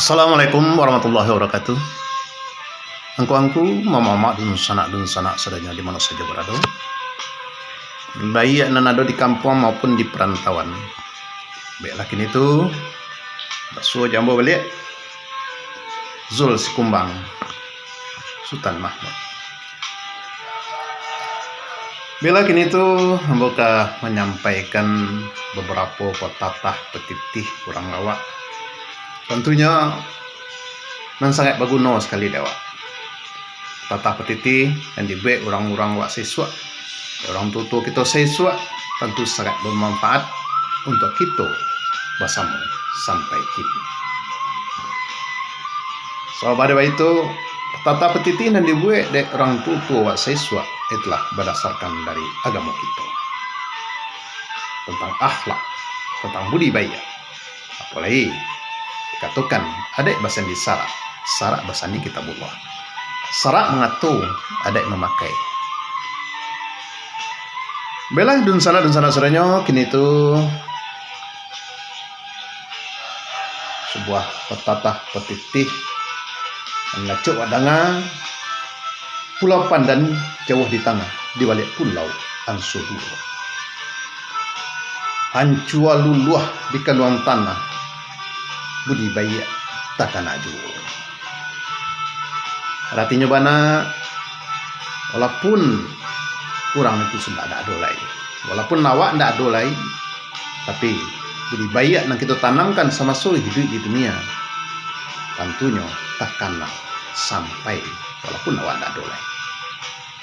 Assalamualaikum warahmatullahi wabarakatuh. Angku-angku, mama-mama dan sanak sadanya di mana saja berada. Baik nanado di kampung maupun di perantauan. Baiklah kini itu Basuh Jambo balik Zul Sikumbang Sultan Mahmud. Bila kini itu membuka menyampaikan beberapa petatah petitih kurang lawak. Tentunya nan sangat berguna sekali dewa. Tatah petiti yang dibuat orang-orang wak siswa, orang tua kita siswa, tentu sangat bermanfaat untuk kita bersama sampai kini. So pada itu tatah petiti yang dibuat dari orang tua wak siswa itulah berdasarkan dari agama kita tentang akhlak, tentang budaya. Apalagi dikatakan adik bahasa di sarak bahasa di kitabullah. Sarak mengatur, adik memakai. Belah dun sana saudaranya kini itu sebuah petatah petitih ngacuk wadanga pulau Pandan jauh di tengah di balik pulau Ansudul. Hancua luluah di kandungan tanah budidaya takkan aju. Artinya bana walaupun kurang itu sudah ada adolai, walaupun nawak tidak adolai, tapi budidaya yang kita tanamkan sama suri hidup di dunia tentunya takkan sampai walaupun nawak tidak adolai,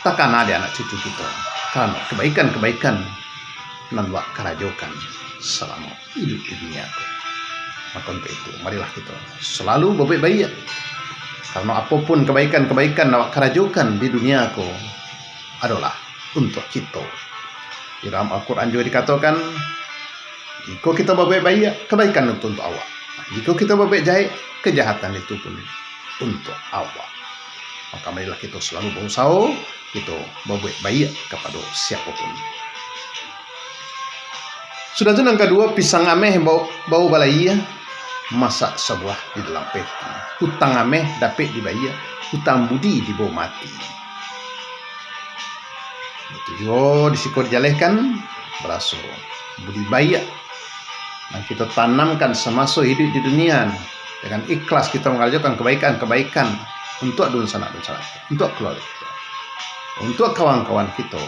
takkan ada anak cucu kita karena kebaikan-kebaikan nan wak karajokan selama hidup di dunia. Maka untuk itu, marilah kita selalu berbaik-baik. Karena apapun kebaikan-kebaikan awak kerajukan di dunia aku adalah untuk kita. Di dalam Al-Quran juga dikatakan, jika kita berbaik-baik, kebaikan itu untuk awak. Jika kita berbaik jahat, kejahatan itu pun untuk awak. Maka marilah kita selalu berusaha, kita berbaik-baik kepada siapapun. Sudah itu yang kedua, pisang ameh bau balai. Masak sebuah di dalam peti. Hutang ameh dapat dibayar, hutang budi dibawa mati. Itu juga disiko dijalehkan berasa budi bayar. Dan kita tanamkan semasa hidup di dunia dengan ikhlas kita mengerjakan kebaikan-kebaikan untuk dunia untuk keluarga kita, untuk kawan-kawan kita,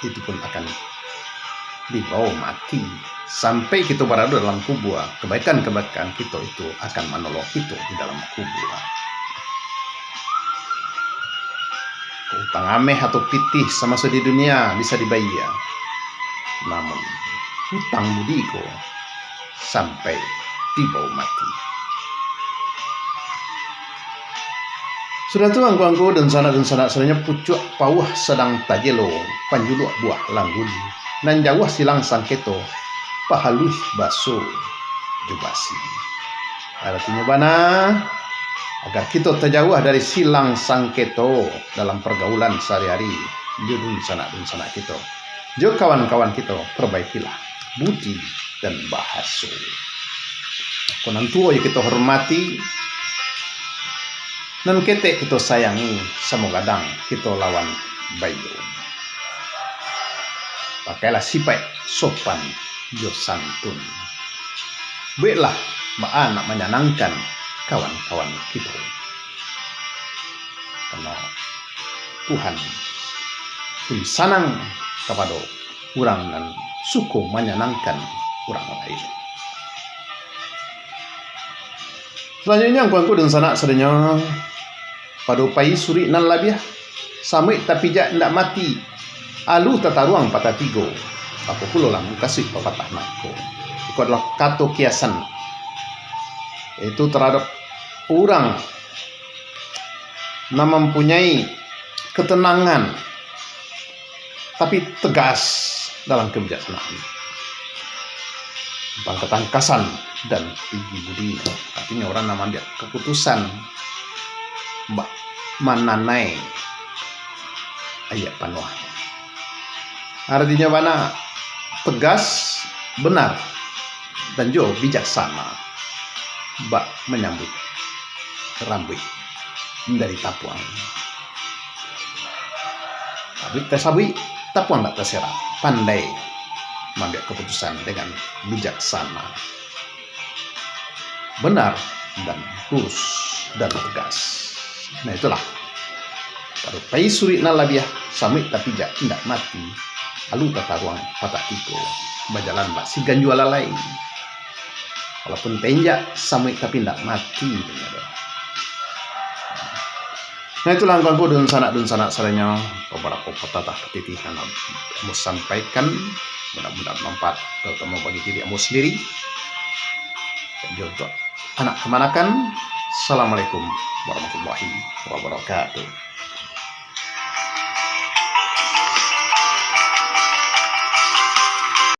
itu pun akan dibawa mati. Sampai kita berada dalam kubur, kebaikan-kebaikan kita itu akan menolong kita di dalam kubur. Hutang ameh atau pitih semasa di dunia bisa dibayar, namun hutang budiku sampai dibawa mati. Sudah tu angku-angku dan sanak sebenarnya pucuk pawah sedang tajelo panjuluk buah langguli nan jauh silang sangketo pahalus baso jubasi. Artinya bana agar kita terjauh dari silang sangketo dalam pergaulan sehari-hari dun sana kita. Jo kawan-kawan kita perbaikilah budi dan bahasa. Konan tua yang kita hormati dan ketek kita sayangi, semoga kadang kita lawan bayu. Pakailah sifat sopan jo santun. Baiklah nak menyenangkan kawan-kawan kita. Karena Tuhan pun senang kepada orang dan suka menyenangkan orang lain. Selanjutnya angku dan sanak sedanya pada upai suri nan labiah samik tapi jak ndak mati alu tata ruang patah tigo. Apa pula lah kasih pepatah nako. Itu adalah kata kiasan. Itu terhadap orang yang mempunyai ketenangan tapi tegas dalam kebijaksanaan, ketangkasan dan tinggi budi. Artinya orang yang mengambil keputusan mananai ayat panuah. Artinya mana? Tegas, benar, dan juga bijaksana bak menyambut rambut dari tapuang. Abik tasabui tapuang tak terserah, pandai mengambil keputusan dengan bijaksana, benar dan lurus dan tegas. Nah itulah baru pai suri nalabiah samit tapi jak tidak mati alu tata ruang patah tiko bajalan mbak si ganju alalai walaupun penjak samit tapi tidak mati. Nah itulah angkangku dun sanak saranya beberapa patah petiti yang kamu sampaikan, mudah-mudahan manfaat terutama bagi diri kamu sendiri dan juga untuk anak kemanakan. Assalamualaikum warahmatullahi wabarakatuh.